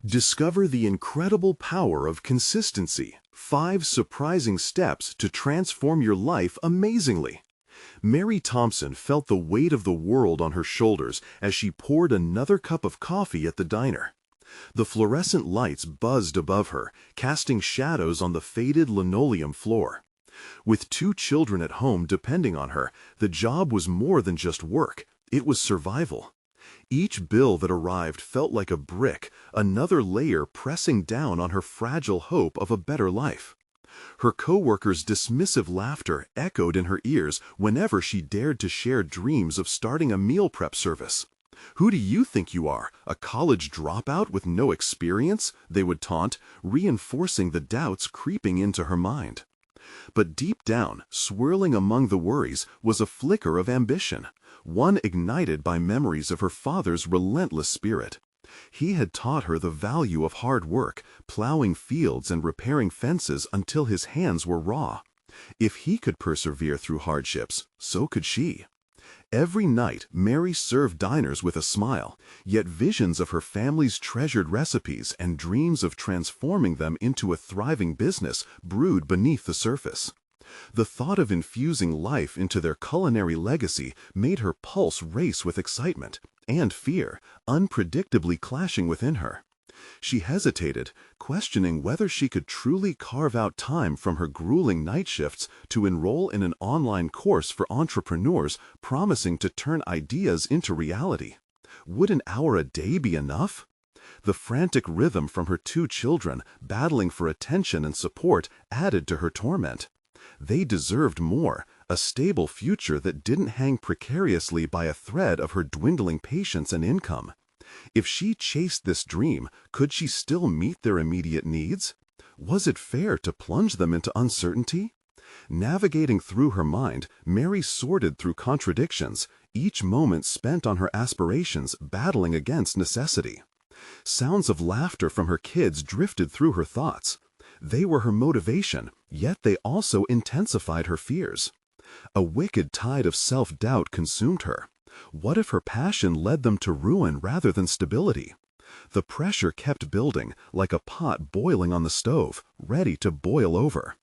Discover the incredible power of consistency. 5 surprising steps to transform your life amazingly. Mary Thompson felt the weight of the world on her shoulders as she poured another cup of coffee at the diner. The fluorescent lights buzzed above her, casting shadows on the faded linoleum floor. With 2 children at home depending on her, the job was more than just work, it was survival. Each bill that arrived felt like a brick, another layer pressing down on her fragile hope of a better life. Her coworkers' dismissive laughter echoed in her ears whenever she dared to share dreams of starting a meal prep service. "Who do you think you are, a college dropout with no experience?" they would taunt, reinforcing the doubts creeping into her mind. But deep down, swirling among the worries, was a flicker of ambition, one ignited by memories of her father's relentless spirit. He had taught her the value of hard work, plowing fields and repairing fences until his hands were raw. If he could persevere through hardships, so could she. Every night, Mary served diners with a smile, yet visions of her family's treasured recipes and dreams of transforming them into a thriving business brewed beneath the surface. The thought of infusing life into their culinary legacy made her pulse race with excitement and fear, unpredictably clashing within her. She hesitated, questioning whether she could truly carve out time from her grueling night shifts to enroll in an online course for entrepreneurs promising to turn ideas into reality. Would an hour a day be enough? The frantic rhythm from her 2 children, battling for attention and support, added to her torment. They deserved more, a stable future that didn't hang precariously by a thread of her dwindling patience and income. If she chased this dream, could she still meet their immediate needs? Was it fair to plunge them into uncertainty? Navigating through her mind, Mary sorted through contradictions, each moment spent on her aspirations battling against necessity. Sounds of laughter from her kids drifted through her thoughts. They were her motivation, yet they also intensified her fears. A wicked tide of self-doubt consumed her. What if her passion led them to ruin rather than stability? The pressure kept building, like a pot boiling on the stove, ready to boil over.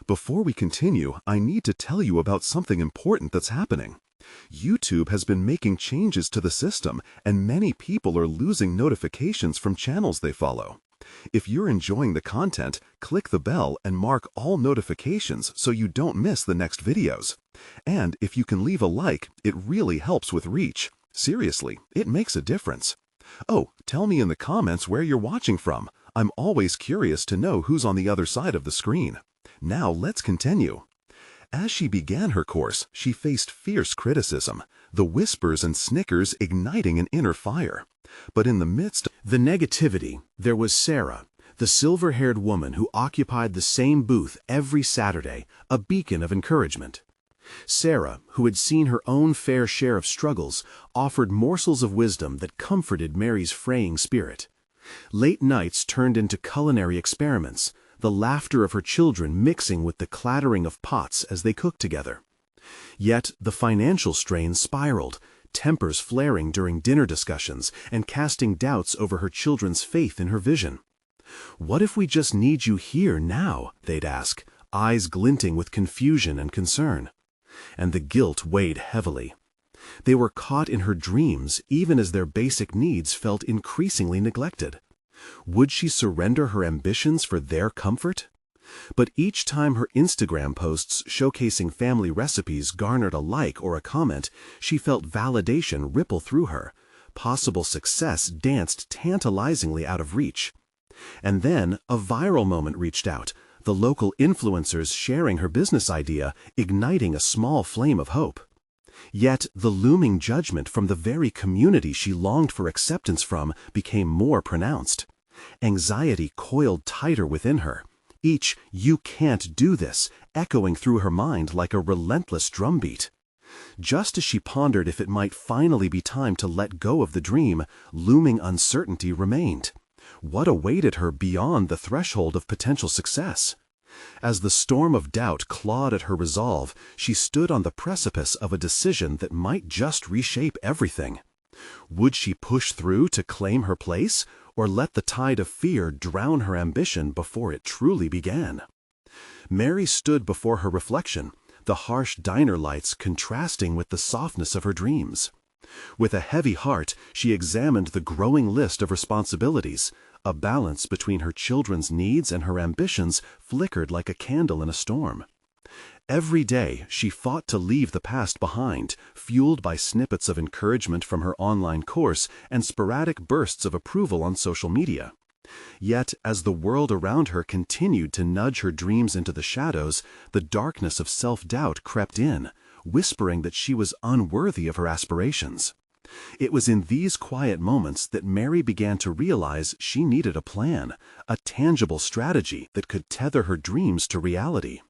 Before we continue, I need to tell you about something important that's happening. YouTube has been making changes to the system, and many people are losing notifications from channels they follow. If you're enjoying the content, click the bell and mark all notifications so you don't miss the next videos. And if you can leave a like, it really helps with reach. Seriously, it makes a difference. Oh, tell me in the comments where you're watching from. I'm always curious to know who's on the other side of the screen. Now let's continue. As she began her course, she faced fierce criticism, the whispers and snickers igniting an inner fire. But in the midst of the negativity, there was Sarah, the silver-haired woman who occupied the same booth every Saturday, a beacon of encouragement. Sarah, who had seen her own fair share of struggles, offered morsels of wisdom that comforted Mary's fraying spirit. Late nights turned into culinary experiments, the laughter of her children mixing with the clattering of pots as they cooked together. Yet the financial strain spiraled, tempers flaring during dinner discussions and casting doubts over her children's faith in her vision. "What if we just need you here now?" they'd ask, eyes glinting with confusion and concern. And the guilt weighed heavily. They were caught in her dreams even as their basic needs felt increasingly neglected. Would she surrender her ambitions for their comfort? But each time her Instagram posts showcasing family recipes garnered a like or a comment, she felt validation ripple through her. Possible success danced tantalizingly out of reach. And then a viral moment reached out, the local influencers sharing her business idea, igniting a small flame of hope. Yet the looming judgment from the very community she longed for acceptance from became more pronounced. Anxiety coiled tighter within her. Each "you can't do this" echoing through her mind like a relentless drumbeat. Just as she pondered if it might finally be time to let go of the dream, looming uncertainty remained. What awaited her beyond the threshold of potential success? As the storm of doubt clawed at her resolve, she stood on the precipice of a decision that might just reshape everything. Would she push through to claim her place, or let the tide of fear drown her ambition before it truly began? Mary stood before her reflection, the harsh diner lights contrasting with the softness of her dreams. With a heavy heart, she examined the growing list of responsibilities. A balance between her children's needs and her ambitions flickered like a candle in a storm. Every day, she fought to leave the past behind, fueled by snippets of encouragement from her online course and sporadic bursts of approval on social media. Yet, as the world around her continued to nudge her dreams into the shadows, the darkness of self-doubt crept in, whispering that she was unworthy of her aspirations. It was in these quiet moments that Mary began to realize she needed a plan, a tangible strategy that could tether her dreams to reality.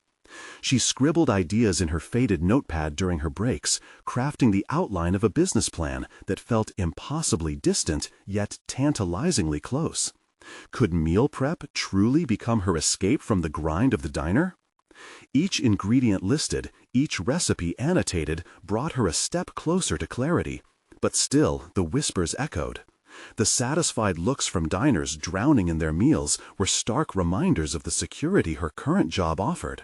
She scribbled ideas in her faded notepad during her breaks, crafting the outline of a business plan that felt impossibly distant yet tantalizingly close. Could meal prep truly become her escape from the grind of the diner? Each ingredient listed, each recipe annotated, brought her a step closer to clarity. But still, the whispers echoed. The satisfied looks from diners drowning in their meals were stark reminders of the security her current job offered.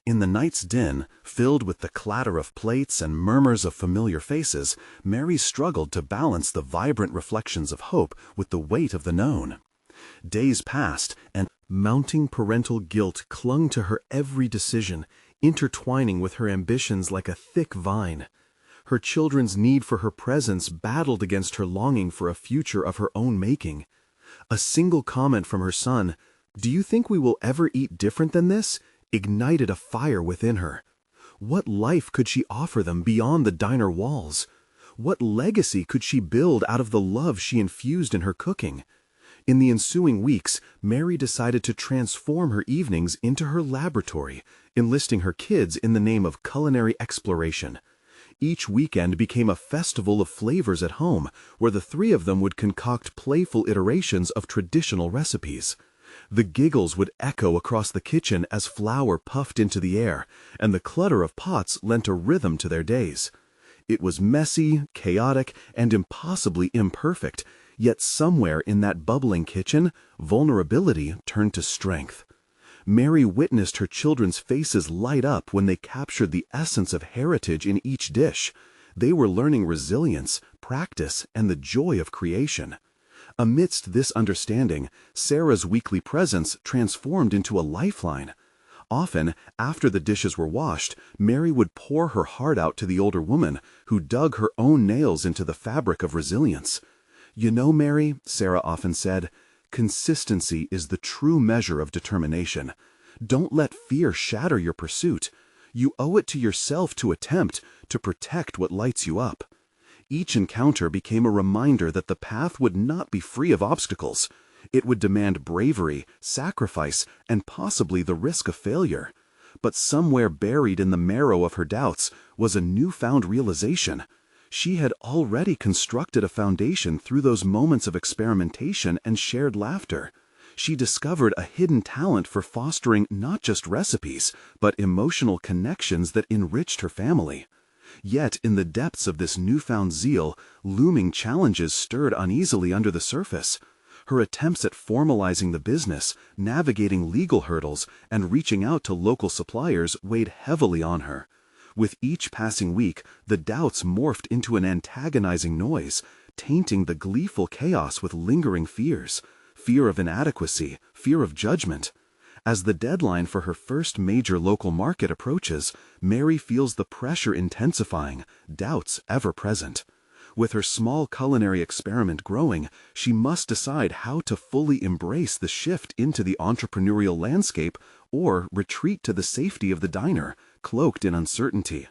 In the night's din, filled with the clatter of plates and murmurs of familiar faces, Mary struggled to balance the vibrant reflections of hope with the weight of the known. Days passed, and mounting parental guilt clung to her every decision, intertwining with her ambitions like a thick vine. Her children's need for her presence battled against her longing for a future of her own making. A single comment from her son, "Do you think we will ever eat different than this?" ignited a fire within her. What life could she offer them beyond the diner walls? What legacy could she build out of the love she infused in her cooking? In the ensuing weeks, Mary decided to transform her evenings into her laboratory, enlisting her kids in the name of culinary exploration. Each weekend became a festival of flavors at home, where the three of them would concoct playful iterations of traditional recipes. The giggles would echo across the kitchen as flour puffed into the air, and the clutter of pots lent a rhythm to their days. It was messy, chaotic, and impossibly imperfect, yet somewhere in that bubbling kitchen, vulnerability turned to strength. Mary witnessed her children's faces light up when they captured the essence of heritage in each dish. They were learning resilience, practice, and the joy of creation. Amidst this understanding, Sarah's weekly presence transformed into a lifeline. Often, after the dishes were washed, Mary would pour her heart out to the older woman, who dug her own nails into the fabric of resilience. "You know, Mary," Sarah often said, "consistency is the true measure of determination. Don't let fear shatter your pursuit. You owe it to yourself to attempt, to protect what lights you up." Each encounter became a reminder that the path would not be free of obstacles. It would demand bravery, sacrifice, and possibly the risk of failure. But somewhere buried in the marrow of her doubts was a newfound realization. She had already constructed a foundation through those moments of experimentation and shared laughter. She discovered a hidden talent for fostering not just recipes, but emotional connections that enriched her family. Yet, in the depths of this newfound zeal, looming challenges stirred uneasily under the surface. Her attempts at formalizing the business, navigating legal hurdles, and reaching out to local suppliers weighed heavily on her. With each passing week, the doubts morphed into an antagonizing noise, tainting the gleeful chaos with lingering fears: fear of inadequacy, fear of judgment. As the deadline for her first major local market approaches, Mary feels the pressure intensifying, doubts ever present. With her small culinary experiment growing, she must decide how to fully embrace the shift into the entrepreneurial landscape or retreat to the safety of the diner, cloaked in uncertainty.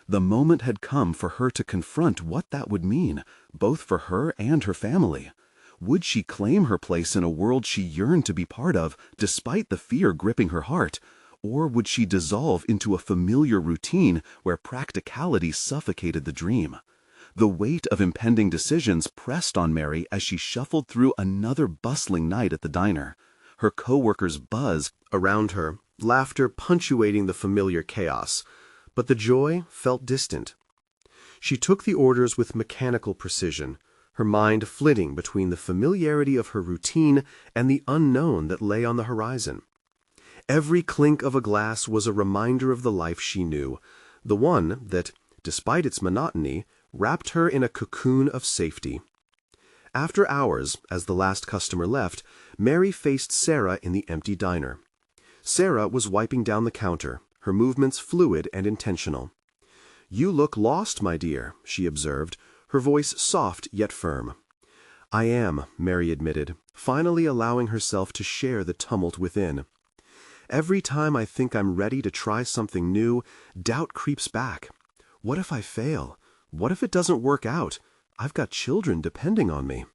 The moment had come for her to confront what that would mean, both for her and her family. Would she claim her place in a world she yearned to be part of, despite the fear gripping her heart? Or would she dissolve into a familiar routine where practicality suffocated the dream? The weight of impending decisions pressed on Mary as she shuffled through another bustling night at the diner. Her co-workers buzzed around her, laughter punctuating the familiar chaos. But the joy felt distant. She took the orders with mechanical precision, her mind flitting between the familiarity of her routine and the unknown that lay on the horizon. Every clink of a glass was a reminder of the life she knew, the one that, despite its monotony, wrapped her in a cocoon of safety. After hours, as the last customer left, Mary faced Sarah in the empty diner. Sarah was wiping down the counter, her movements fluid and intentional. "You look lost, my dear," she observed, her voice soft yet firm. "I am," Mary admitted, finally allowing herself to share the tumult within. "Every time I think I'm ready to try something new, doubt creeps back. What if I fail? What if it doesn't work out? I've got children depending on me."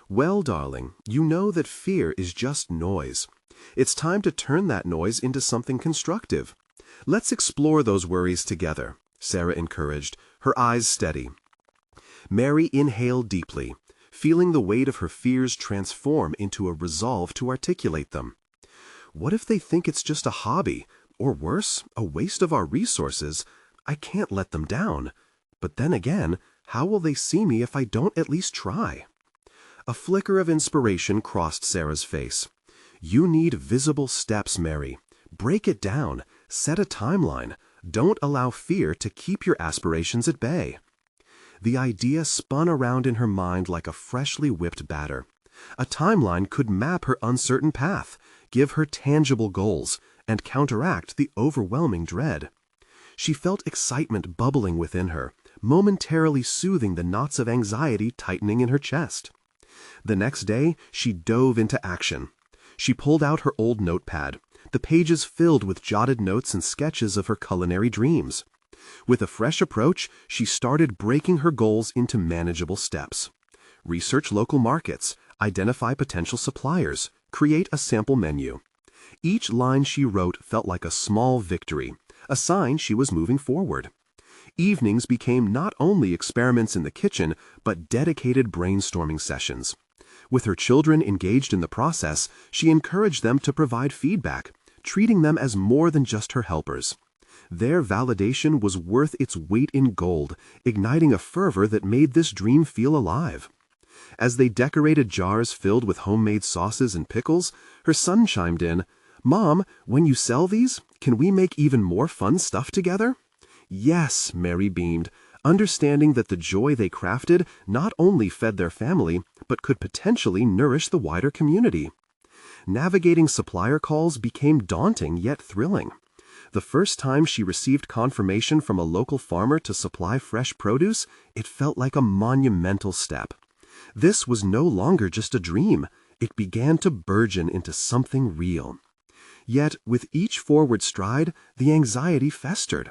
"Well, darling, you know that fear is just noise. It's time to turn that noise into something constructive. Let's explore those worries together," Sarah encouraged, her eyes steady. Mary inhaled deeply, feeling the weight of her fears transform into a resolve to articulate them. "What if they think it's just a hobby, or worse, a waste of our resources? I can't let them down. But then again, how will they see me if I don't at least try?" A flicker of inspiration crossed Sarah's face. "You need visible steps, Mary. Break it down. Set a timeline. Don't allow fear to keep your aspirations at bay." The idea spun around in her mind like a freshly whipped batter. A timeline could map her uncertain path, give her tangible goals, and counteract the overwhelming dread. She felt excitement bubbling within her, momentarily soothing the knots of anxiety tightening in her chest. The next day, she dove into action. She pulled out her old notepad, the pages filled with jotted notes and sketches of her culinary dreams. With a fresh approach, she started breaking her goals into manageable steps. Research local markets, identify potential suppliers, create a sample menu. Each line she wrote felt like a small victory, a sign she was moving forward. Evenings became not only experiments in the kitchen, but dedicated brainstorming sessions. With her children engaged in the process, she encouraged them to provide feedback, treating them as more than just her helpers. Their validation was worth its weight in gold, igniting a fervor that made this dream feel alive. As they decorated jars filled with homemade sauces and pickles, her son chimed in, "Mom, when you sell these, can we make even more fun stuff together?" "Yes," Mary beamed, understanding that the joy they crafted not only fed their family, but could potentially nourish the wider community. Navigating supplier calls became daunting yet thrilling. The first time she received confirmation from a local farmer to supply fresh produce, it felt like a monumental step. This was no longer just a dream. It began to burgeon into something real. Yet, with each forward stride, the anxiety festered.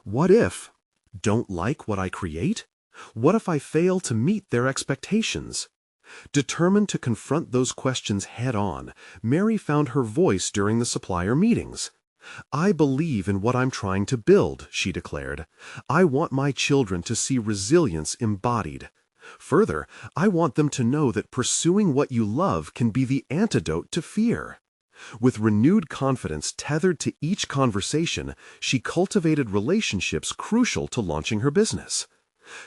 What if? Don't like what I create? What if I fail to meet their expectations? Determined to confront those questions head-on, Mary found her voice during the supplier meetings. "I believe in what I'm trying to build," she declared. "I want my children to see resilience embodied. Further, I want them to know that pursuing what you love can be the antidote to fear." With renewed confidence tethered to each conversation, she cultivated relationships crucial to launching her business.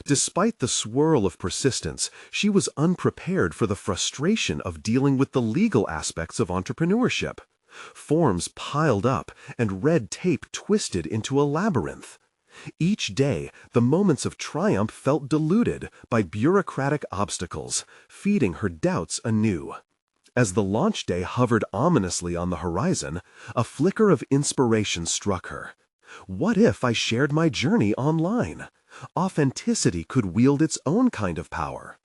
Despite the swirl of persistence, she was unprepared for the frustration of dealing with the legal aspects of entrepreneurship. Forms piled up, and red tape twisted into a labyrinth. Each day, the moments of triumph felt diluted by bureaucratic obstacles, feeding her doubts anew. As the launch day hovered ominously on the horizon, a flicker of inspiration struck her. What if I shared my journey online? Authenticity could wield its own kind of power.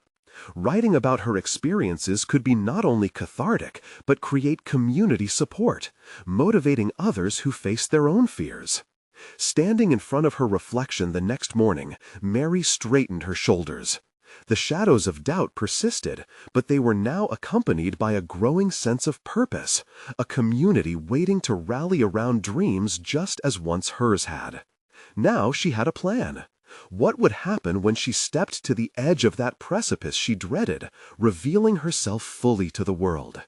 Writing about her experiences could be not only cathartic, but create community support, motivating others who face their own fears. Standing in front of her reflection the next morning, Mary straightened her shoulders. The shadows of doubt persisted, but they were now accompanied by a growing sense of purpose, a community waiting to rally around dreams just as once hers had. Now she had a plan. What would happen when she stepped to the edge of that precipice she dreaded, revealing herself fully to the world?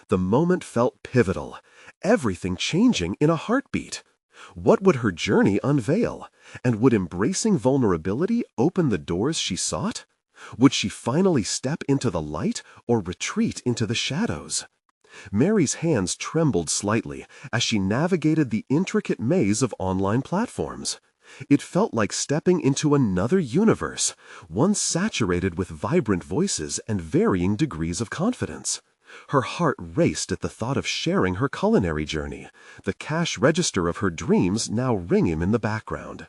The moment felt pivotal, everything changing in a heartbeat. What would her journey unveil? And would embracing vulnerability open the doors she sought? Would she finally step into the light or retreat into the shadows? Mary's hands trembled slightly as she navigated the intricate maze of online platforms. It felt like stepping into another universe, one saturated with vibrant voices and varying degrees of confidence. Her heart raced at the thought of sharing her culinary journey, the cash register of her dreams now ringing in the background.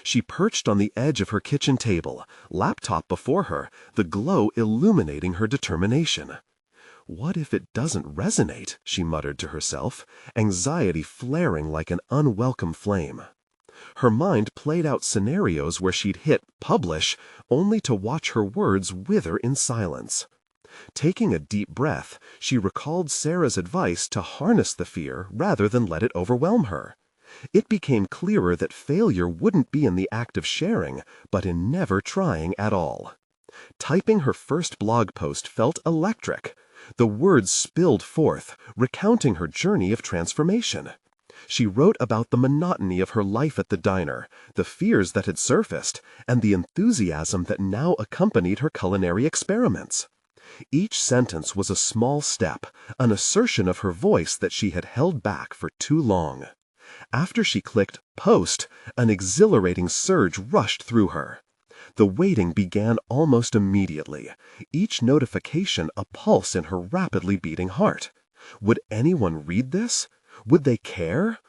She perched on the edge of her kitchen table, laptop before her, the glow illuminating her determination. "What if it doesn't resonate?" she muttered to herself, anxiety flaring like an unwelcome flame. Her mind played out scenarios where she'd hit publish only to watch her words wither in silence. Taking a deep breath, she recalled Sarah's advice to harness the fear rather than let it overwhelm her. It became clearer that failure wouldn't be in the act of sharing, but in never trying at all. Typing her first blog post felt electric. The words spilled forth, recounting her journey of transformation. She wrote about the monotony of her life at the diner, the fears that had surfaced, and the enthusiasm that now accompanied her culinary experiments. Each sentence was a small step, an assertion of her voice that she had held back for too long. After she clicked "Post," an exhilarating surge rushed through her. The waiting began almost immediately, each notification a pulse in her rapidly beating heart. Would anyone read this? Would they care?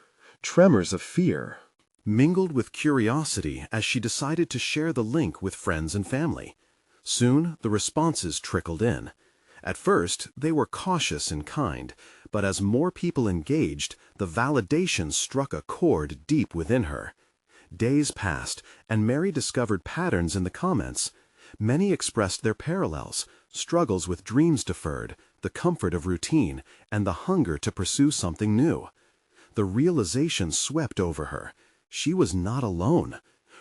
Tremors of fear mingled with curiosity as she decided to share the link with friends and family. Soon, the responses trickled in. At first, they were cautious and kind, but as more people engaged, the validation struck a chord deep within her. Days passed, and Mary discovered patterns in the comments. Many expressed their parallels, struggles with dreams deferred, the comfort of routine, and the hunger to pursue something new. The realization swept over her. She was not alone.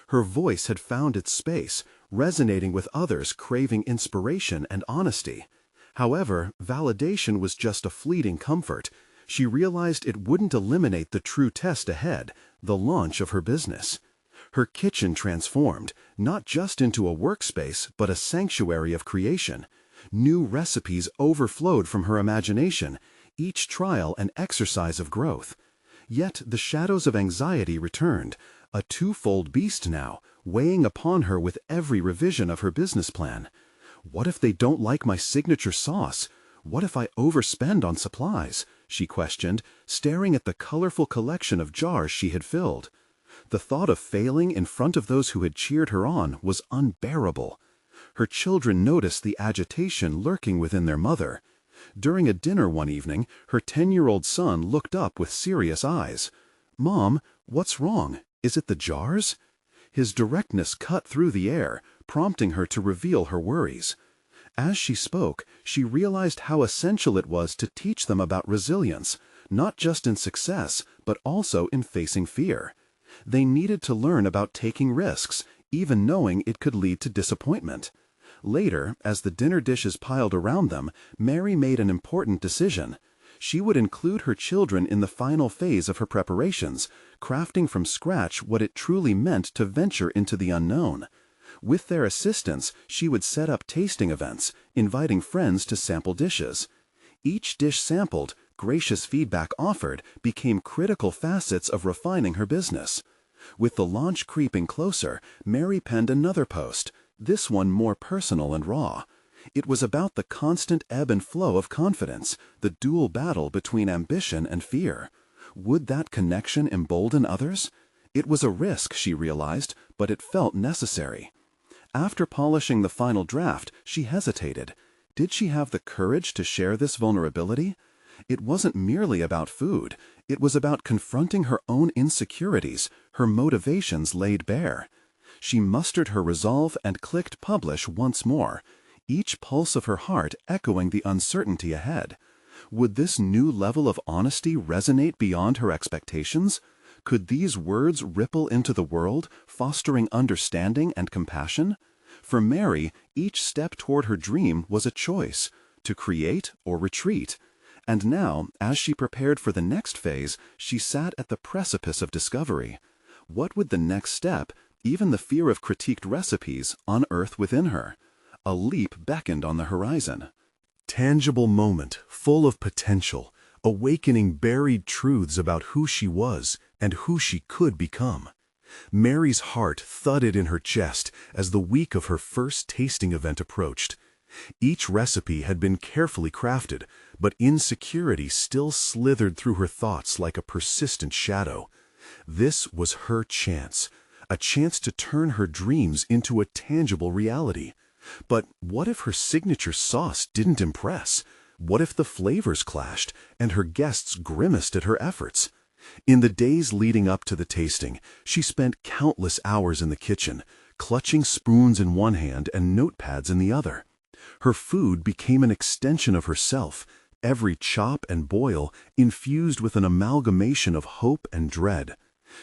Her voice had found its space, resonating with others craving inspiration and honesty. However, validation was just a fleeting comfort. She realized it wouldn't eliminate the true test ahead, the launch of her business. Her kitchen transformed, not just into a workspace, but a sanctuary of creation. New recipes overflowed from her imagination, each trial an exercise of growth. Yet the shadows of anxiety returned, a twofold beast now, weighing upon her with every revision of her business plan. What if they don't like my signature sauce? What if I overspend on supplies? She questioned, staring at the colorful collection of jars she had filled. The thought of failing in front of those who had cheered her on was unbearable. Her children noticed the agitation lurking within their mother. During a dinner one evening, her 10-year-old son looked up with serious eyes. "Mom, what's wrong? Is it the jars?" His directness cut through the air, prompting her to reveal her worries. As she spoke, she realized how essential it was to teach them about resilience, not just in success, but also in facing fear. They needed to learn about taking risks, even knowing it could lead to disappointment. Later, as the dinner dishes piled around them, Mary made an important decision. She would include her children in the final phase of her preparations, crafting from scratch what it truly meant to venture into the unknown. With their assistance, she would set up tasting events, inviting friends to sample dishes. Each dish sampled, gracious feedback offered, became critical facets of refining her business. With the launch creeping closer, Mary penned another post, this one more personal and raw. It was about the constant ebb and flow of confidence, the dual battle between ambition and fear. Would that connection embolden others? It was a risk, she realized, but it felt necessary. After polishing the final draft, she hesitated. Did she have the courage to share this vulnerability? It wasn't merely about food. It was about confronting her own insecurities, her motivations laid bare. She mustered her resolve and clicked publish once more, each pulse of her heart echoing the uncertainty ahead. Would this new level of honesty resonate beyond her expectations? Could these words ripple into the world, fostering understanding and compassion? For Mary, each step toward her dream was a choice, to create or retreat. And now, as she prepared for the next phase, she sat at the precipice of discovery. What would the next step, even the fear of critiqued recipes, unearth within her? A leap beckoned on the horizon. Tangible moment, full of potential, awakening buried truths about who she was and who she could become. Mary's heart thudded in her chest as the week of her first tasting event approached. Each recipe had been carefully crafted, but insecurity still slithered through her thoughts like a persistent shadow. This was her chance, a chance to turn her dreams into a tangible reality. But what if her signature sauce didn't impress? What if the flavors clashed and her guests grimaced at her efforts? In the days leading up to the tasting, she spent countless hours in the kitchen, clutching spoons in one hand and notepads in the other. Her food became an extension of herself, every chop and boil infused with an amalgamation of hope and dread.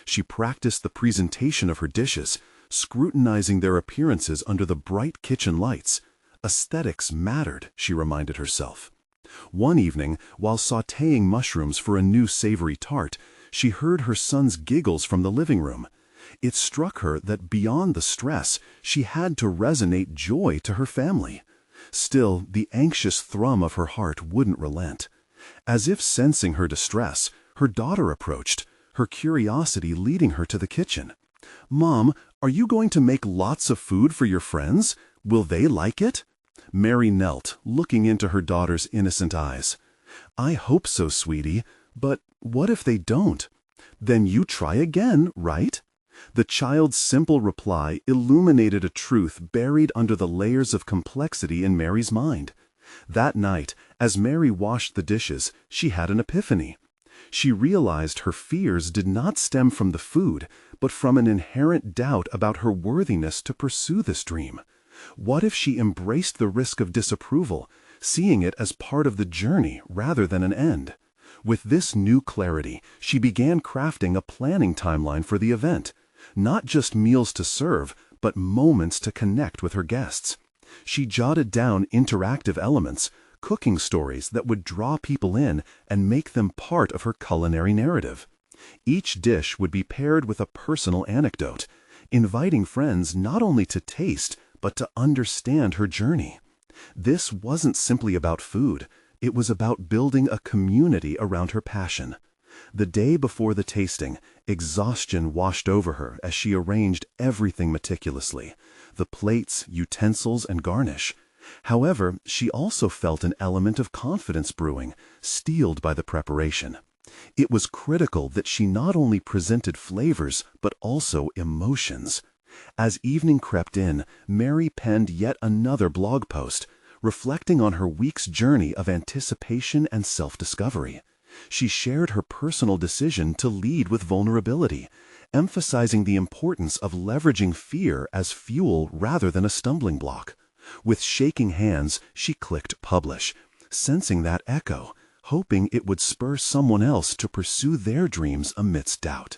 She practiced the presentation of her dishes, scrutinizing their appearances under the bright kitchen lights. Aesthetics mattered, she reminded herself. One evening, while sautéing mushrooms for a new savory tart, she heard her son's giggles from the living room. It struck her that beyond the stress, she had to resonate joy to her family. Still, the anxious thrum of her heart wouldn't relent. As if sensing her distress, her daughter approached, her curiosity leading her to the kitchen. "Mom, are you going to make lots of food for your friends? Will they like it?" Mary knelt, looking into her daughter's innocent eyes. "I hope so, sweetie, but what if they don't? Then you try again, right?" The child's simple reply illuminated a truth buried under the layers of complexity in Mary's mind. That night, as Mary washed the dishes, she had an epiphany. She realized her fears did not stem from the food, but from an inherent doubt about her worthiness to pursue this dream. What if she embraced the risk of disapproval, seeing it as part of the journey rather than an end? With this new clarity, she began crafting a planning timeline for the event. Not just meals to serve, but moments to connect with her guests. She jotted down interactive elements, cooking stories that would draw people in and make them part of her culinary narrative. Each dish would be paired with a personal anecdote, inviting friends not only to taste, but to understand her journey. This wasn't simply about food, it was about building a community around her passion. The day before the tasting, exhaustion washed over her as she arranged everything meticulously, the plates, utensils, and garnish. However, she also felt an element of confidence brewing, steeled by the preparation. It was critical that she not only presented flavors, but also emotions. As evening crept in, Mary penned yet another blog post, reflecting on her week's journey of anticipation and self-discovery. She shared her personal decision to lead with vulnerability, emphasizing the importance of leveraging fear as fuel rather than a stumbling block. With shaking hands, she clicked publish, sensing that echo, hoping it would spur someone else to pursue their dreams amidst doubt.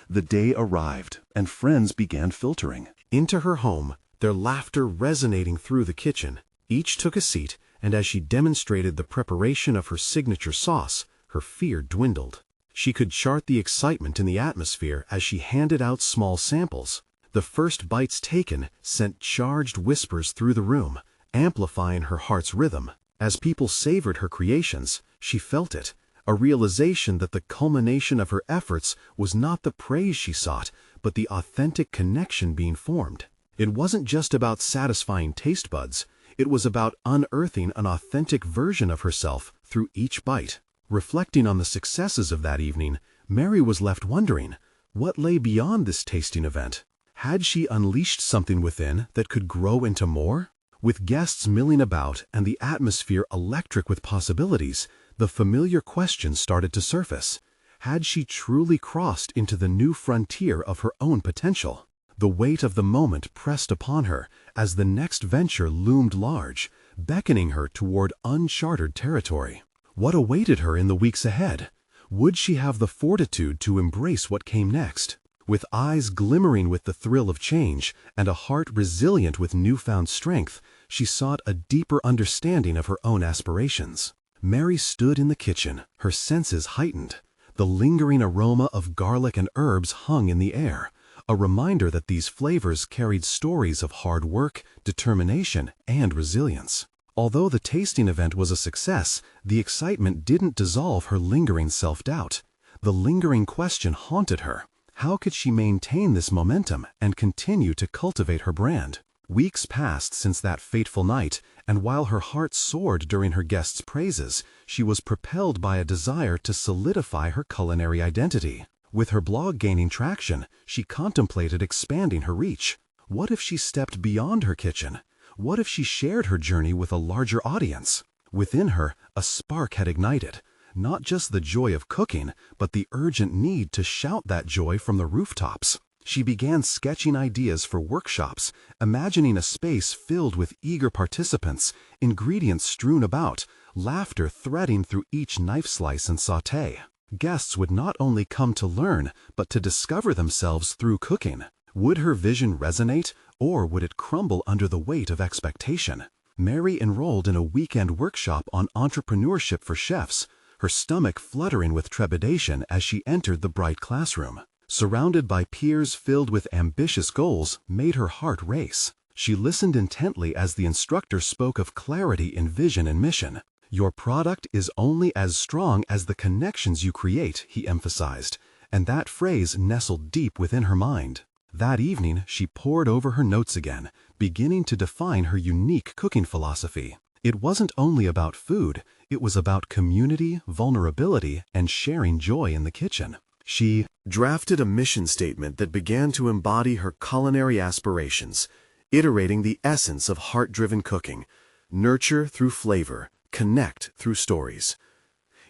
The day arrived, and friends began filtering Into her home, their laughter resonating through the kitchen. Each took a seat, and as she demonstrated the preparation of her signature sauce, her fear dwindled. She could chart the excitement in the atmosphere as she handed out small samples. The first bites taken sent charged whispers through the room, amplifying her heart's rhythm. As people savored her creations, she felt it, a realization that the culmination of her efforts was not the praise she sought, but the authentic connection being formed. It wasn't just about satisfying taste buds, it was about unearthing an authentic version of herself through each bite. Reflecting on the successes of that evening, Mary was left wondering, what lay beyond this tasting event? Had she unleashed something within that could grow into more? With guests milling about and the atmosphere electric with possibilities, the familiar questions started to surface. Had she truly crossed into the new frontier of her own potential? The weight of the moment pressed upon her as the next venture loomed large, beckoning her toward uncharted territory. What awaited her in the weeks ahead? Would she have the fortitude to embrace what came next? With eyes glimmering with the thrill of change and a heart resilient with newfound strength, she sought a deeper understanding of her own aspirations. Mary stood in the kitchen, her senses heightened. The lingering aroma of garlic and herbs hung in the air, a reminder that these flavors carried stories of hard work, determination, and resilience. Although the tasting event was a success, the excitement didn't dissolve her lingering self-doubt. The lingering question haunted her. How could she maintain this momentum and continue to cultivate her brand? Weeks passed since that fateful night, and while her heart soared during her guests' praises, she was propelled by a desire to solidify her culinary identity. With her blog gaining traction, she contemplated expanding her reach. What if she stepped beyond her kitchen? What if she shared her journey with a larger audience? Within her, a spark had ignited. Not just the joy of cooking, but the urgent need to shout that joy from the rooftops. She began sketching ideas for workshops, imagining a space filled with eager participants, ingredients strewn about, laughter threading through each knife slice and sauté. Guests would not only come to learn, but to discover themselves through cooking. Would her vision resonate, or would it crumble under the weight of expectation? Mary enrolled in a weekend workshop on entrepreneurship for chefs, her stomach fluttering with trepidation as she entered the bright classroom. Surrounded by peers filled with ambitious goals, made her heart race. She listened intently as the instructor spoke of clarity in vision and mission. "Your product is only as strong as the connections you create," he emphasized, and that phrase nestled deep within her mind. That evening, she pored over her notes again, beginning to define her unique cooking philosophy. It wasn't only about food, it was about community, vulnerability, and sharing joy in the kitchen. She drafted a mission statement that began to embody her culinary aspirations, iterating the essence of heart-driven cooking: nurture through flavor, connect through stories.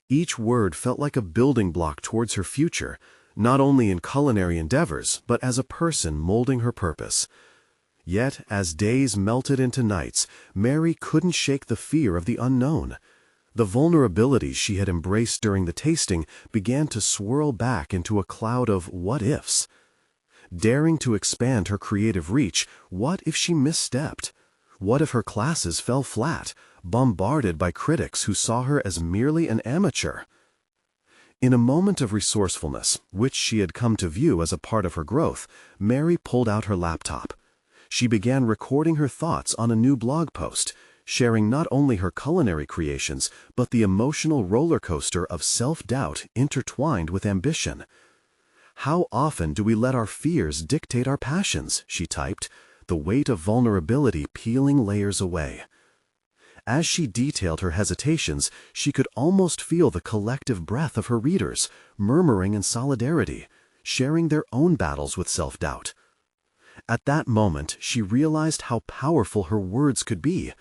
Each word felt like a building block towards her future, not only in culinary endeavors, but as a person molding her purpose. Yet, as days melted into nights, Mary couldn't shake the fear of the unknown. The vulnerabilities she had embraced during the tasting began to swirl back into a cloud of what-ifs. Daring to expand her creative reach, what if she misstepped? What if her classes fell flat, bombarded by critics who saw her as merely an amateur? In a moment of resourcefulness, which she had come to view as a part of her growth, Mary pulled out her laptop. She began recording her thoughts on a new blog post, sharing not only her culinary creations, but the emotional roller coaster of self-doubt intertwined with ambition. "How often do we let our fears dictate our passions?" she typed, the weight of vulnerability peeling layers away. As she detailed her hesitations, she could almost feel the collective breath of her readers, murmuring in solidarity, sharing their own battles with self-doubt. At that moment, she realized how powerful her words could be,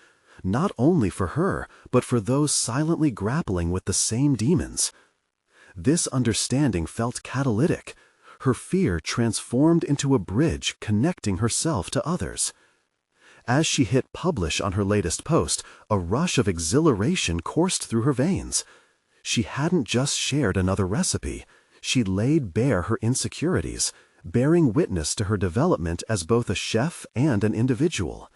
not only for her, but for those silently grappling with the same demons. This understanding felt catalytic. Her fear transformed into a bridge connecting herself to others. As she hit publish on her latest post, a rush of exhilaration coursed through her veins. She hadn't just shared another recipe. She laid bare her insecurities, bearing witness to her development as both a chef and an individual.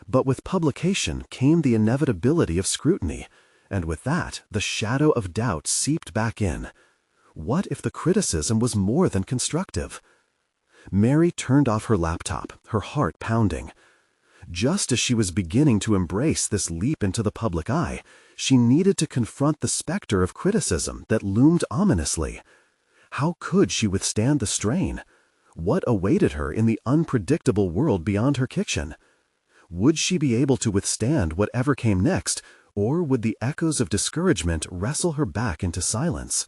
But with publication came the inevitability of scrutiny, and with that, the shadow of doubt seeped back in. What if the criticism was more than constructive? Mary turned off her laptop, her heart pounding. Just as she was beginning to embrace this leap into the public eye, she needed to confront the specter of criticism that loomed ominously. How could she withstand the strain? What awaited her in the unpredictable world beyond her kitchen? Would she be able to withstand whatever came next, or would the echoes of discouragement wrestle her back into silence?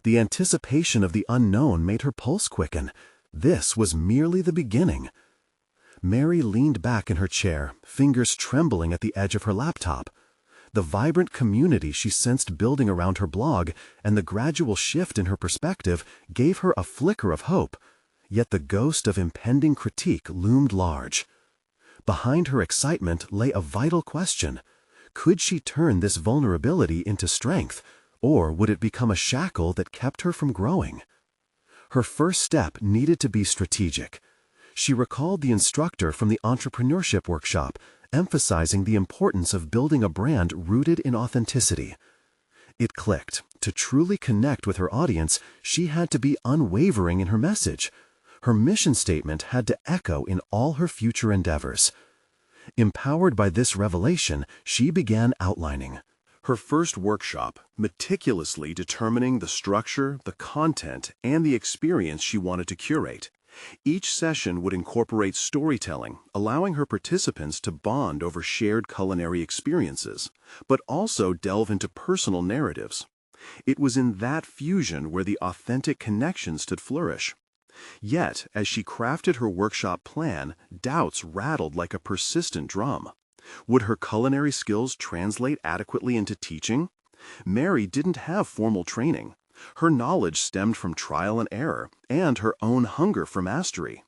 The anticipation of the unknown made her pulse quicken. This was merely the beginning. Mary leaned back in her chair, fingers trembling at the edge of her laptop. The vibrant community she sensed building around her blog and the gradual shift in her perspective gave her a flicker of hope, yet the ghost of impending critique loomed large. Behind her excitement lay a vital question. Could she turn this vulnerability into strength, or would it become a shackle that kept her from growing? Her first step needed to be strategic. She recalled the instructor from the entrepreneurship workshop, emphasizing the importance of building a brand rooted in authenticity. It clicked. To truly connect with her audience, she had to be unwavering in her message. Her mission statement had to echo in all her future endeavors. Empowered by this revelation, she began outlining her first workshop, meticulously determining the structure, the content, and the experience she wanted to curate. Each session would incorporate storytelling, allowing her participants to bond over shared culinary experiences, but also delve into personal narratives. It was in that fusion where the authentic connections could flourish. Yet, as she crafted her workshop plan, doubts rattled like a persistent drum. Would her culinary skills translate adequately into teaching? Mary didn't have formal training. Her knowledge stemmed from trial and error, and her own hunger for mastery.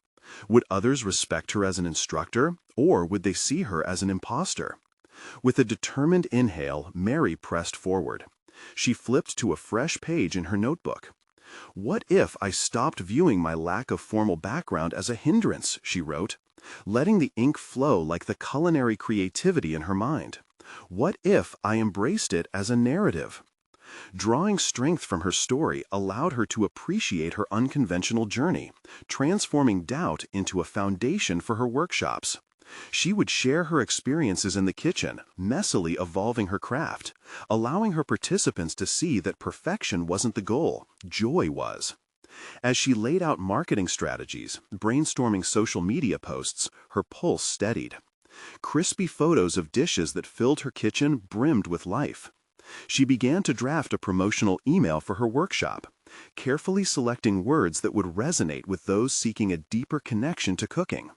Would others respect her as an instructor, or would they see her as an imposter? With a determined inhale, Mary pressed forward. She flipped to a fresh page in her notebook. "What if I stopped viewing my lack of formal background as a hindrance?" she wrote, letting the ink flow like the culinary creativity in her mind. "What if I embraced it as a narrative?" Drawing strength from her story allowed her to appreciate her unconventional journey, transforming doubt into a foundation for her workshops. She would share her experiences in the kitchen, messily evolving her craft, allowing her participants to see that perfection wasn't the goal, joy was. As she laid out marketing strategies, brainstorming social media posts, her pulse steadied. Crispy photos of dishes that filled her kitchen brimmed with life. She began to draft a promotional email for her workshop, carefully selecting words that would resonate with those seeking a deeper connection to cooking.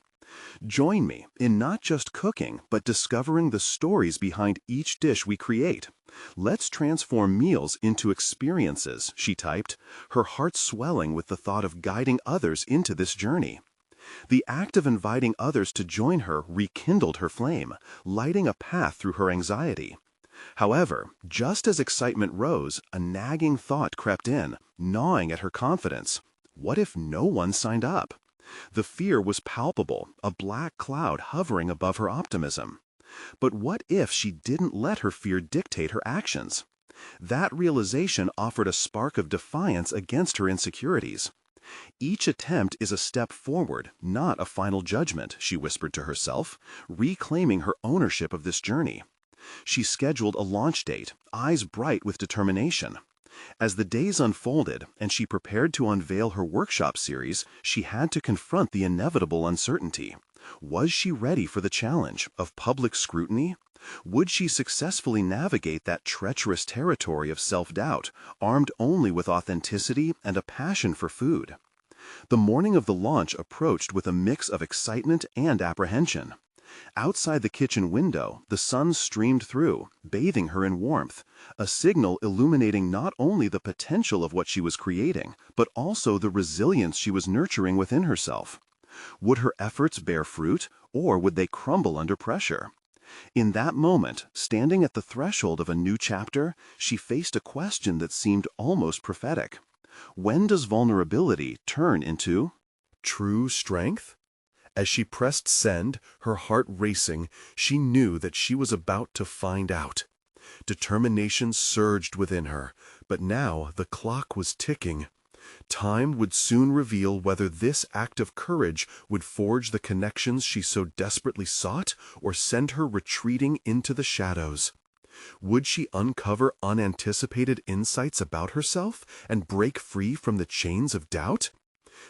"Join me in not just cooking, but discovering the stories behind each dish we create. Let's transform meals into experiences," she typed, her heart swelling with the thought of guiding others into this journey. The act of inviting others to join her rekindled her flame, lighting a path through her anxiety. However, just as excitement rose, a nagging thought crept in, gnawing at her confidence. What if no one signed up? The fear was palpable, a black cloud hovering above her optimism. But what if she didn't let her fear dictate her actions? That realization offered a spark of defiance against her insecurities. "Each attempt is a step forward, not a final judgment," she whispered to herself, reclaiming her ownership of this journey. She scheduled a launch date, eyes bright with determination. As the days unfolded and she prepared to unveil her workshop series, she had to confront the inevitable uncertainty. Was she ready for the challenge of public scrutiny? Would she successfully navigate that treacherous territory of self-doubt, armed only with authenticity and a passion for food? The morning of the launch approached with a mix of excitement and apprehension. Outside the kitchen window, the sun streamed through, bathing her in warmth, a signal illuminating not only the potential of what she was creating, but also the resilience she was nurturing within herself. Would her efforts bear fruit, or would they crumble under pressure? In that moment, standing at the threshold of a new chapter, she faced a question that seemed almost prophetic. When does vulnerability turn into true strength? As she pressed send, her heart racing, she knew that she was about to find out. Determination surged within her, but now the clock was ticking. Time would soon reveal whether this act of courage would forge the connections she so desperately sought or send her retreating into the shadows. Would she uncover unanticipated insights about herself and break free from the chains of doubt?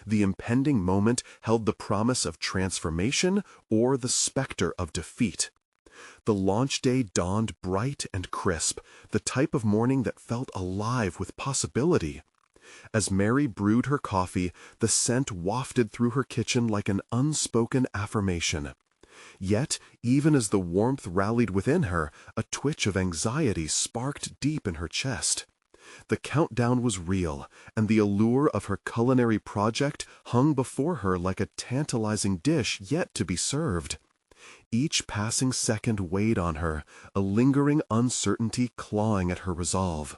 The impending moment held the promise of transformation or the specter of defeat. The launch day dawned bright and crisp, the type of morning that felt alive with possibility. As Mary brewed her coffee, the scent wafted through her kitchen like an unspoken affirmation. Yet, even as the warmth rallied within her, a twitch of anxiety sparked deep in her chest. The countdown was real, and the allure of her culinary project hung before her like a tantalizing dish yet to be served. Each passing second weighed on her, a lingering uncertainty clawing at her resolve.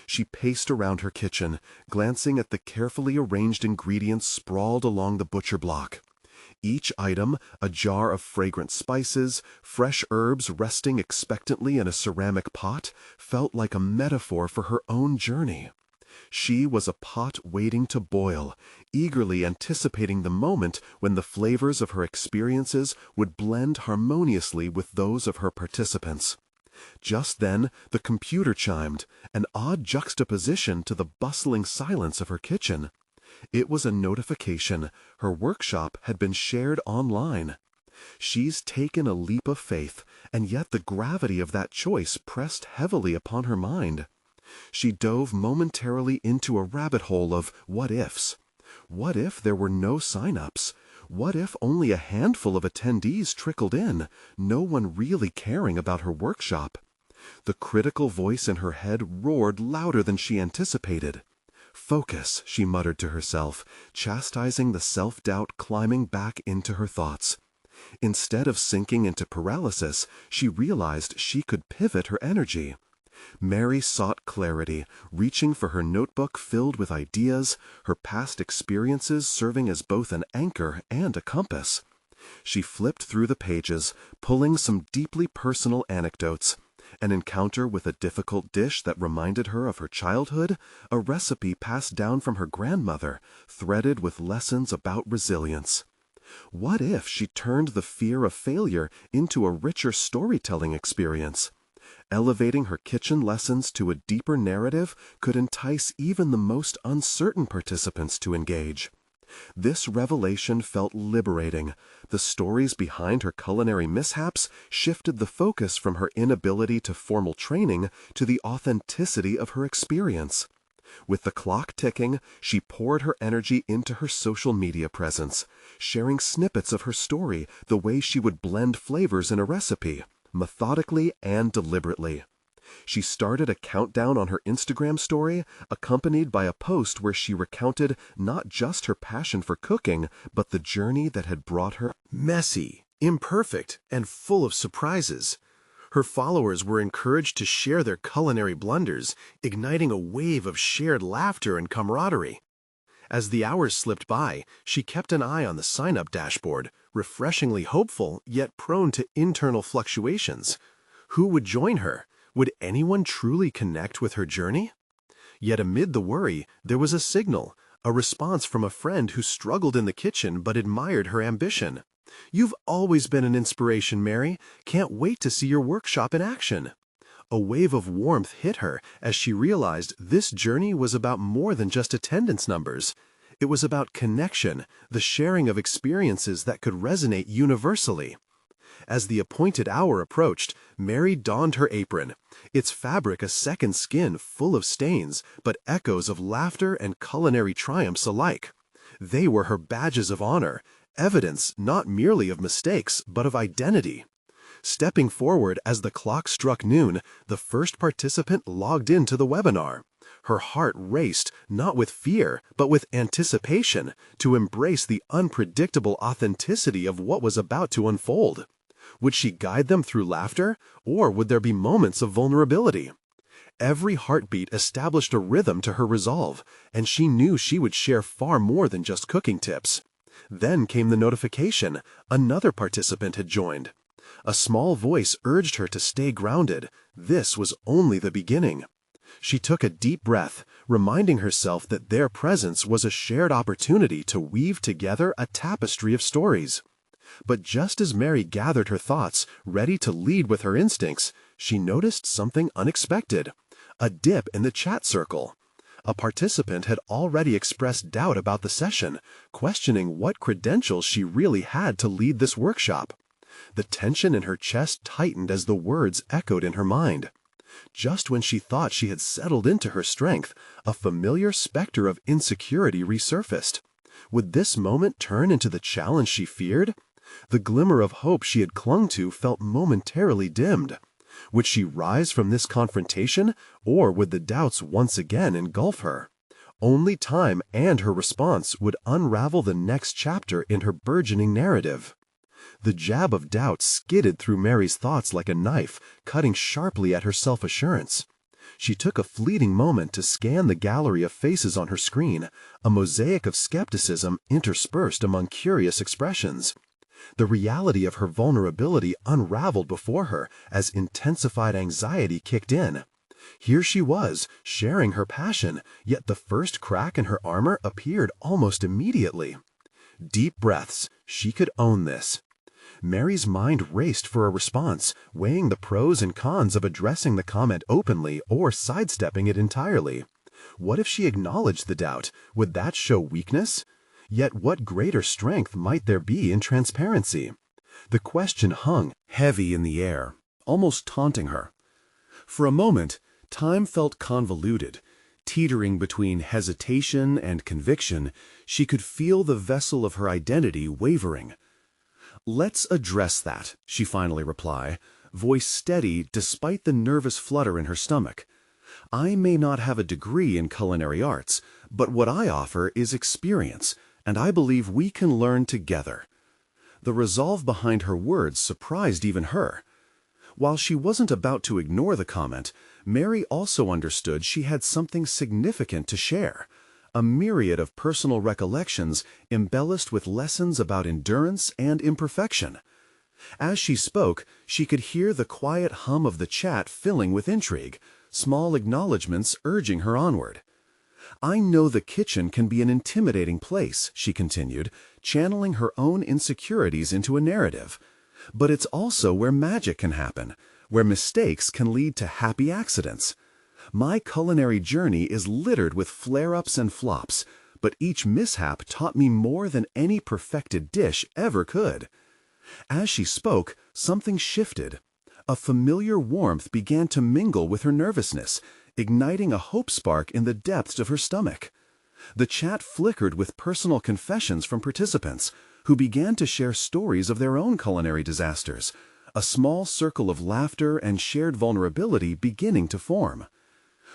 She paced around her kitchen, glancing at the carefully arranged ingredients sprawled along the butcher block. Each item, a jar of fragrant spices, fresh herbs resting expectantly in a ceramic pot, felt like a metaphor for her own journey. She was a pot waiting to boil, eagerly anticipating the moment when the flavors of her experiences would blend harmoniously with those of her participants. Just then, the computer chimed, an odd juxtaposition to the bustling silence of her kitchen. It was a notification. Her workshop had been shared online. She's taken a leap of faith, and yet the gravity of that choice pressed heavily upon her mind. She dove momentarily into a rabbit hole of what-ifs. What if there were no sign-ups? What if only a handful of attendees trickled in, no one really caring about her workshop? The critical voice in her head roared louder than she anticipated. "Focus," she muttered to herself, chastising the self-doubt climbing back into her thoughts. Instead of sinking into paralysis, she realized she could pivot her energy. Mary sought clarity, reaching for her notebook filled with ideas, her past experiences serving as both an anchor and a compass. She flipped through the pages, pulling some deeply personal anecdotes. An encounter with a difficult dish that reminded her of her childhood, a recipe passed down from her grandmother, threaded with lessons about resilience. What if she turned the fear of failure into a richer storytelling experience? Elevating her kitchen lessons to a deeper narrative could entice even the most uncertain participants to engage. This revelation felt liberating. The stories behind her culinary mishaps shifted the focus from her inability to formal training to the authenticity of her experience. With the clock ticking, she poured her energy into her social media presence, sharing snippets of her story the way she would blend flavors in a recipe, methodically and deliberately. She started a countdown on her Instagram story, accompanied by a post where she recounted not just her passion for cooking, but the journey that had brought her messy, imperfect, and full of surprises. Her followers were encouraged to share their culinary blunders, igniting a wave of shared laughter and camaraderie. As the hours slipped by, she kept an eye on the sign-up dashboard, refreshingly hopeful yet prone to internal fluctuations. Who would join her? Would anyone truly connect with her journey? Yet amid the worry, there was a signal, a response from a friend who struggled in the kitchen but admired her ambition. "You've always been an inspiration, Mary. Can't wait to see your workshop in action." A wave of warmth hit her as she realized this journey was about more than just attendance numbers. It was about connection, the sharing of experiences that could resonate universally. As the appointed hour approached, Mary donned her apron, its fabric a second skin full of stains, but echoes of laughter and culinary triumphs alike. They were her badges of honor, evidence not merely of mistakes, but of identity. Stepping forward as the clock struck noon, the first participant logged into the webinar. Her heart raced, not with fear, but with anticipation, to embrace the unpredictable authenticity of what was about to unfold. Would she guide them through laughter, or would there be moments of vulnerability? Every heartbeat established a rhythm to her resolve, and she knew she would share far more than just cooking tips. Then came the notification. Another participant had joined. A small voice urged her to stay grounded. This was only the beginning. She took a deep breath, reminding herself that their presence was a shared opportunity to weave together a tapestry of stories. But just as Mary gathered her thoughts, ready to lead with her instincts, she noticed something unexpected. A dip in the chat circle. A participant had already expressed doubt about the session, questioning what credentials she really had to lead this workshop. The tension in her chest tightened as the words echoed in her mind. Just when she thought she had settled into her strength, a familiar specter of insecurity resurfaced. Would this moment turn into the challenge she feared? The glimmer of hope she had clung to felt momentarily dimmed. Would she rise from this confrontation, or would the doubts once again engulf her? Only time and her response would unravel the next chapter in her burgeoning narrative. The jab of doubt skidded through Mary's thoughts like a knife, cutting sharply at her self-assurance. She took a fleeting moment to scan the gallery of faces on her screen, a mosaic of skepticism interspersed among curious expressions. The reality of her vulnerability unraveled before her as intensified anxiety kicked in. Here she was, sharing her passion, yet the first crack in her armor appeared almost immediately. Deep breaths. She could own this. Mary's mind raced for a response, weighing the pros and cons of addressing the comment openly or sidestepping it entirely. What if she acknowledged the doubt? Would that show weakness? Yet what greater strength might there be in transparency? The question hung heavy in the air, almost taunting her. For a moment, time felt convoluted. Teetering between hesitation and conviction, she could feel the vessel of her identity wavering. "Let's address that," she finally replied, voice steady despite the nervous flutter in her stomach. "I may not have a degree in culinary arts, but what I offer is experience, and I believe we can learn together." The resolve behind her words surprised even her. While she wasn't about to ignore the comment, Mary also understood she had something significant to share. A myriad of personal recollections embellished with lessons about endurance and imperfection. As she spoke, she could hear the quiet hum of the chat filling with intrigue, small acknowledgments urging her onward. "I know the kitchen can be an intimidating place," she continued, channeling her own insecurities into a narrative. "But it's also where magic can happen, where mistakes can lead to happy accidents. My culinary journey is littered with flare-ups and flops, but each mishap taught me more than any perfected dish ever could." As she spoke, something shifted. A familiar warmth began to mingle with her nervousness, igniting a hope spark in the depths of her stomach. The chat flickered with personal confessions from participants, who began to share stories of their own culinary disasters, a small circle of laughter and shared vulnerability beginning to form.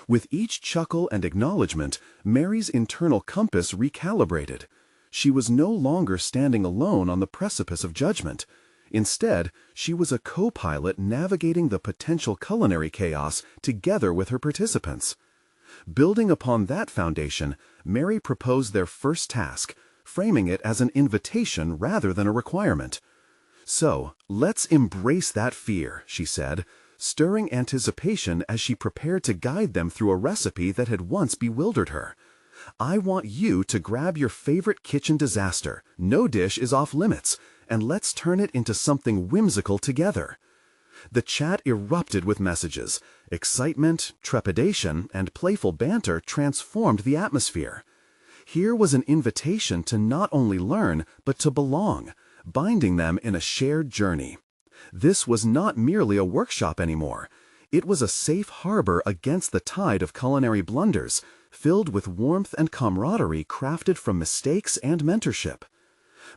With each chuckle and acknowledgement, Mary's internal compass recalibrated. She was no longer standing alone on the precipice of judgment. Instead, she was a co-pilot navigating the potential culinary chaos together with her participants. Building upon that foundation, Mary proposed their first task, framing it as an invitation rather than a requirement. "So, let's embrace that fear," she said, stirring anticipation as she prepared to guide them through a recipe that had once bewildered her. "I want you to grab your favorite kitchen disaster, no dish is off limits, and let's turn it into something whimsical together." The chat erupted with messages. Excitement, trepidation, and playful banter transformed the atmosphere. Here was an invitation to not only learn, but to belong, binding them in a shared journey. This was not merely a workshop anymore. It was a safe harbor against the tide of culinary blunders, filled with warmth and camaraderie crafted from mistakes and mentorship.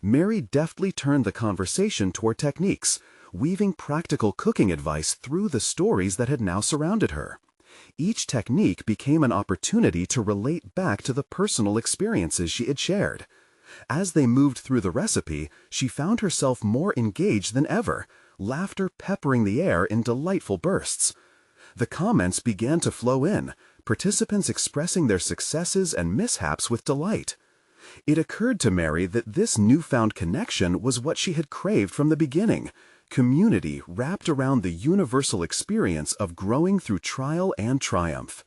Mary deftly turned the conversation toward techniques, weaving practical cooking advice through the stories that had now surrounded her. Each technique became an opportunity to relate back to the personal experiences she had shared. As they moved through the recipe, she found herself more engaged than ever, laughter peppering the air in delightful bursts. The comments began to flow in, participants expressing their successes and mishaps with delight. It occurred to Mary that this newfound connection was what she had craved from the beginning, community wrapped around the universal experience of growing through trial and triumph.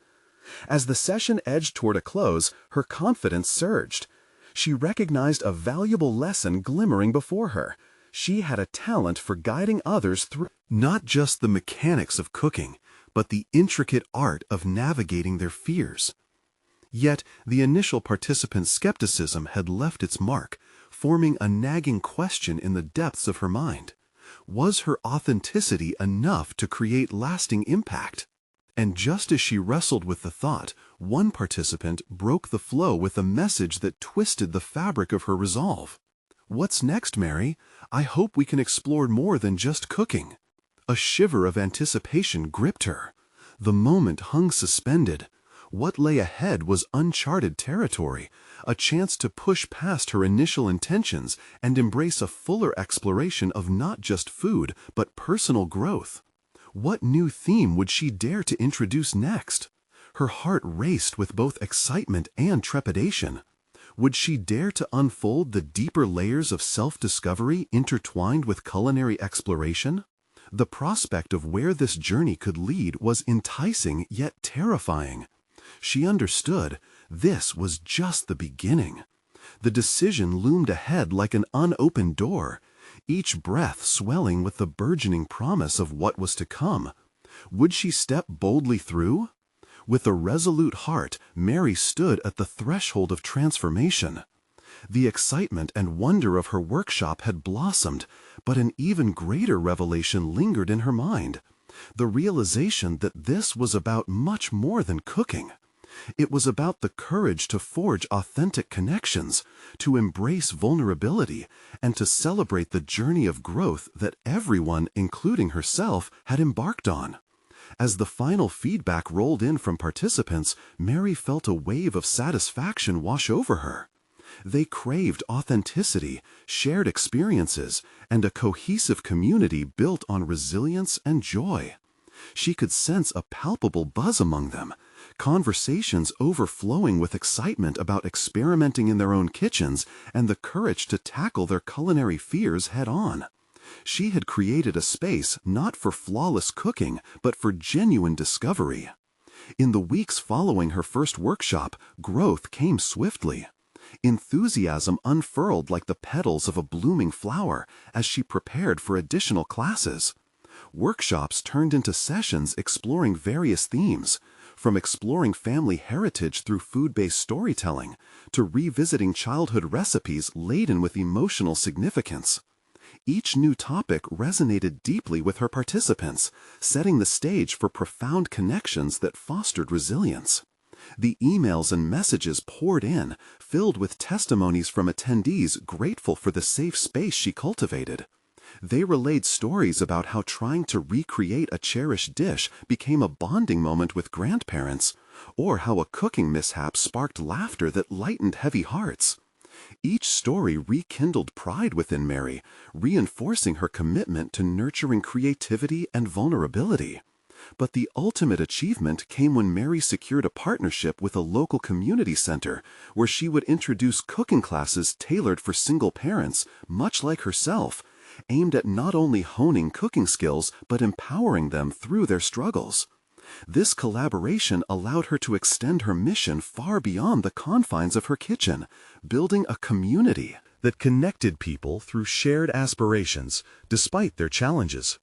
As the session edged toward a close, her confidence surged. She recognized a valuable lesson glimmering before her. She had a talent for guiding others through Not just the mechanics of cooking, but the intricate art of navigating their fears. Yet, the initial participant's skepticism had left its mark, forming a nagging question in the depths of her mind. Was her authenticity enough to create lasting impact? And just as she wrestled with the thought, one participant broke the flow with a message that twisted the fabric of her resolve. "What's next, Mary? I hope we can explore more than just cooking." A shiver of anticipation gripped her. The moment hung suspended. What lay ahead was uncharted territory, a chance to push past her initial intentions and embrace a fuller exploration of not just food, but personal growth. What new theme would she dare to introduce next? Her heart raced with both excitement and trepidation. Would she dare to unfold the deeper layers of self-discovery intertwined with culinary exploration? The prospect of where this journey could lead was enticing yet terrifying. She understood this was just the beginning. The decision loomed ahead like an unopened door, each breath swelling with the burgeoning promise of what was to come. Would she step boldly through? With a resolute heart, Mary stood at the threshold of transformation. The excitement and wonder of her workshop had blossomed, but an even greater revelation lingered in her mind. The realization that this was about much more than cooking. It was about the courage to forge authentic connections, to embrace vulnerability, and to celebrate the journey of growth that everyone, including herself, had embarked on. As the final feedback rolled in from participants, Mary felt a wave of satisfaction wash over her. They craved authenticity, shared experiences, and a cohesive community built on resilience and joy. She could sense a palpable buzz among them, conversations overflowing with excitement about experimenting in their own kitchens and the courage to tackle their culinary fears head-on. She had created a space not for flawless cooking, but for genuine discovery. In the weeks following her first workshop, growth came swiftly. Enthusiasm unfurled like the petals of a blooming flower as she prepared for additional classes. Workshops turned into sessions exploring various themes, from exploring family heritage through food-based storytelling to revisiting childhood recipes laden with emotional significance. Each new topic resonated deeply with her participants, setting the stage for profound connections that fostered resilience. The emails and messages poured in, filled with testimonies from attendees grateful for the safe space she cultivated. They relayed stories about how trying to recreate a cherished dish became a bonding moment with grandparents, or how a cooking mishap sparked laughter that lightened heavy hearts. Each story rekindled pride within Mary, reinforcing her commitment to nurturing creativity and vulnerability. But the ultimate achievement came when Mary secured a partnership with a local community center, where she would introduce cooking classes tailored for single parents, much like herself, aimed at not only honing cooking skills but empowering them through their struggles. This collaboration allowed her to extend her mission far beyond the confines of her kitchen, building a community that connected people through shared aspirations, despite their challenges.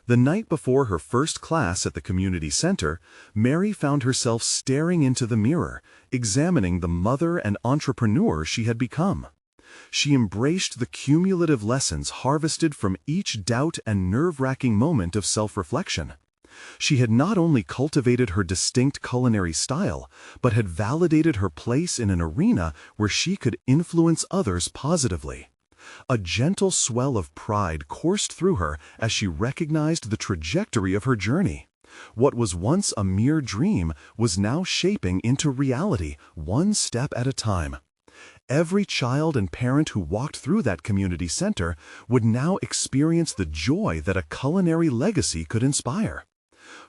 The night before her first class at the community center, Mary found herself staring into the mirror, examining the mother and entrepreneur she had become. She embraced the cumulative lessons harvested from each doubt and nerve-wracking moment of self-reflection. She had not only cultivated her distinct culinary style, but had validated her place in an arena where she could influence others positively. A gentle swell of pride coursed through her as she recognized the trajectory of her journey. What was once a mere dream was now shaping into reality, one step at a time. Every child and parent who walked through that community center would now experience the joy that a culinary legacy could inspire.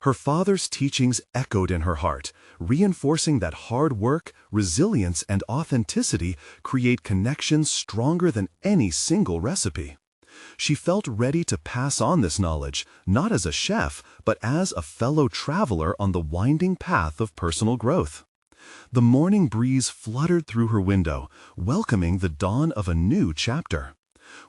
Her father's teachings echoed in her heart, reinforcing that hard work, resilience, and authenticity create connections stronger than any single recipe. She felt ready to pass on this knowledge, not as a chef, but as a fellow traveler on the winding path of personal growth. The morning breeze fluttered through her window, welcoming the dawn of a new chapter.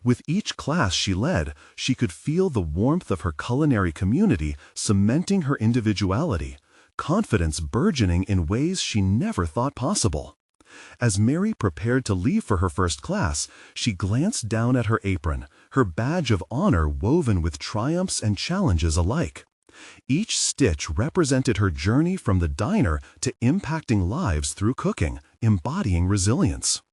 With each class she led, she could feel the warmth of her culinary community cementing her individuality, confidence burgeoning in ways she never thought possible. As Mary prepared to leave for her first class, she glanced down at her apron, her badge of honor woven with triumphs and challenges alike. Each stitch represented her journey from the diner to impacting lives through cooking, embodying resilience.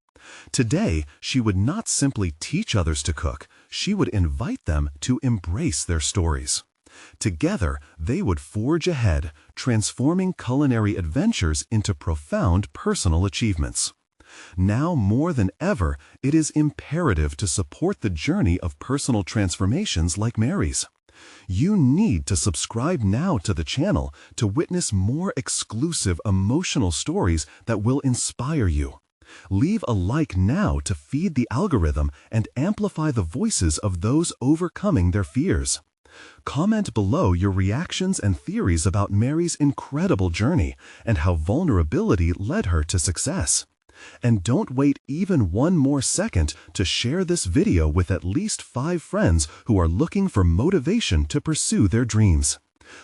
Today, she would not simply teach others to cook, she would invite them to embrace their stories. Together, they would forge ahead, transforming culinary adventures into profound personal achievements. Now more than ever, it is imperative to support the journey of personal transformations like Mary's. You need to subscribe now to the channel to witness more exclusive emotional stories that will inspire you. Leave a like now to feed the algorithm and amplify the voices of those overcoming their fears. Comment below your reactions and theories about Mary's incredible journey and how vulnerability led her to success. And don't wait even one more second to share this video with at least 5 friends who are looking for motivation to pursue their dreams.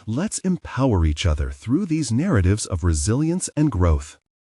Let's empower each other through these narratives of resilience and growth.